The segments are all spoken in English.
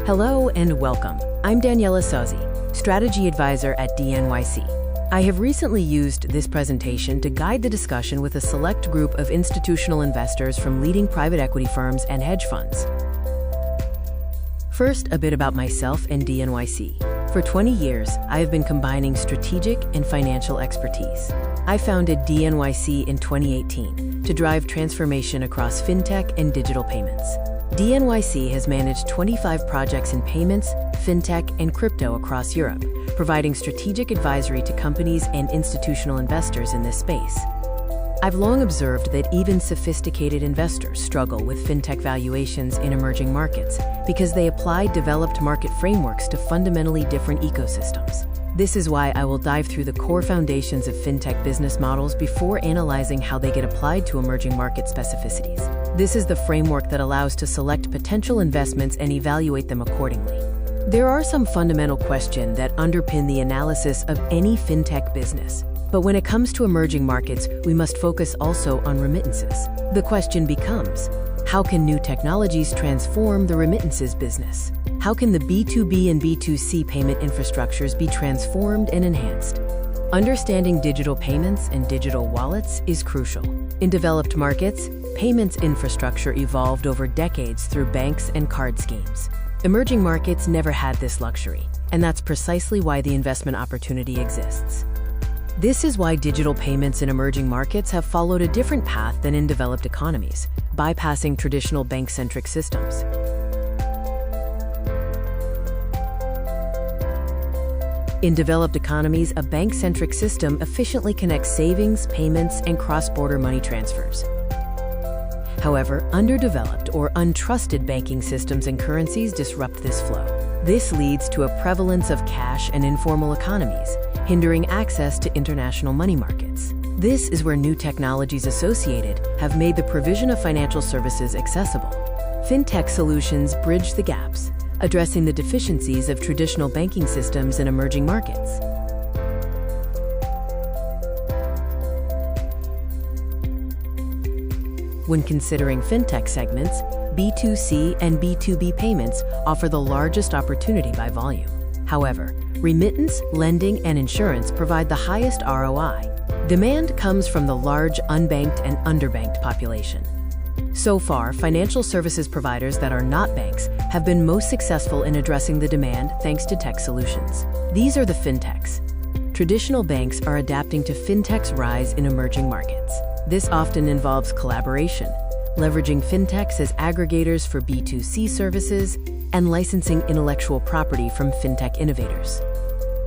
Hello and welcome. I'm Daniela Sozzi, Strategy Advisor at DNYC. I have recently used this presentation to guide the discussion with a select group of institutional investors from leading private equity firms and hedge funds. First, a bit about myself and DNYC. For 20 years, I have been combining strategic and financial expertise. I founded DNYC in 2018 to drive transformation across fintech and digital payments. DNYC has managed 25 projects in payments, fintech, and crypto across Europe, providing strategic advisory to companies and institutional investors in this space. I've long observed that even sophisticated investors struggle with fintech valuations in emerging markets because they apply developed market frameworks to fundamentally different ecosystems. This is why I will dive through the core foundations of fintech business models before analyzing how they get applied to emerging market specificities. This is the framework that allows to select potential investments and evaluate them accordingly. There are some fundamental questions that underpin the analysis of any fintech business. But when it comes to emerging markets, we must focus also on remittances. The question becomes, how can new technologies transform the remittances business? How can the B2B and B2C payment infrastructures be transformed and enhanced? Understanding digital payments and digital wallets is crucial. In developed markets, payments infrastructure evolved over decades through banks and card schemes. Emerging markets never had this luxury, and that's precisely why the investment opportunity exists. This is why digital payments in emerging markets have followed a different path than in developed economies, bypassing traditional bank-centric systems. In developed economies, a bank-centric system efficiently connects savings, payments, and cross-border money transfers. However, underdeveloped or untrusted banking systems and currencies disrupt this flow. This leads to a prevalence of cash and informal economies, hindering access to international money markets. This is where new technologies associated have made the provision of financial services accessible. Fintech solutions bridge the gaps, addressing the deficiencies of traditional banking systems in emerging markets. When considering fintech segments, B2C and B2B payments offer the largest opportunity by volume. However, remittance, lending, and insurance provide the highest ROI. Demand comes from the large unbanked and underbanked population. So far, financial services providers that are not banks have been most successful in addressing the demand thanks to tech solutions. These are the fintechs. Traditional banks are adapting to fintech's rise in emerging markets. This often involves collaboration, leveraging fintechs as aggregators for B2C services, and licensing intellectual property from fintech innovators.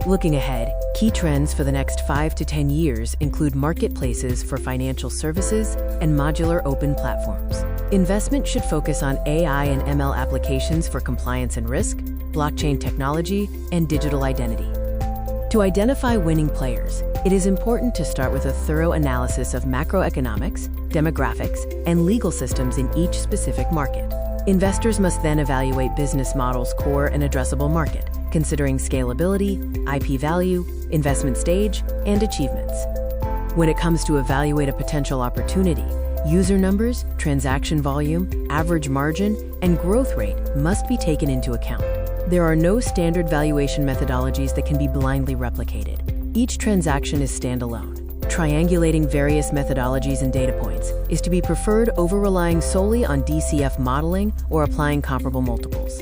Looking ahead, key trends for the next 5 to 10 years include marketplaces for financial services and modular open platforms. Investment should focus on AI and ML applications for compliance and risk, blockchain technology, and digital identity. To identify winning players, it is important to start with a thorough analysis of macroeconomics, demographics, and legal systems in each specific market. Investors must then evaluate business models' core and addressable market, considering scalability, IP value, investment stage, and achievements. When it comes to evaluate a potential opportunity, user numbers, transaction volume, average margin, and growth rate must be taken into account. There are no standard valuation methodologies that can be blindly replicated. Each transaction is standalone. Triangulating various methodologies and data points is to be preferred over relying solely on DCF modeling or applying comparable multiples.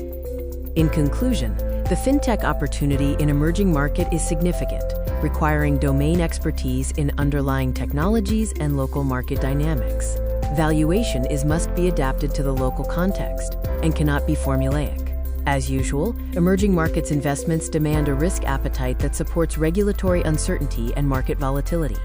In conclusion, the fintech opportunity in emerging market is significant, requiring domain expertise in underlying technologies and local market dynamics. Valuation must be adapted to the local context and cannot be formulaic. As usual, emerging markets investments demand a risk appetite that supports regulatory uncertainty and market volatility.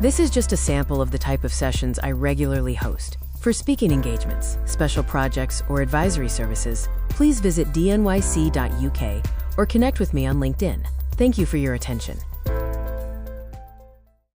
This is just a sample of the type of sessions I regularly host. For speaking engagements, special projects, or advisory services, please visit dnyc.uk or connect with me on LinkedIn. Thank you for your attention.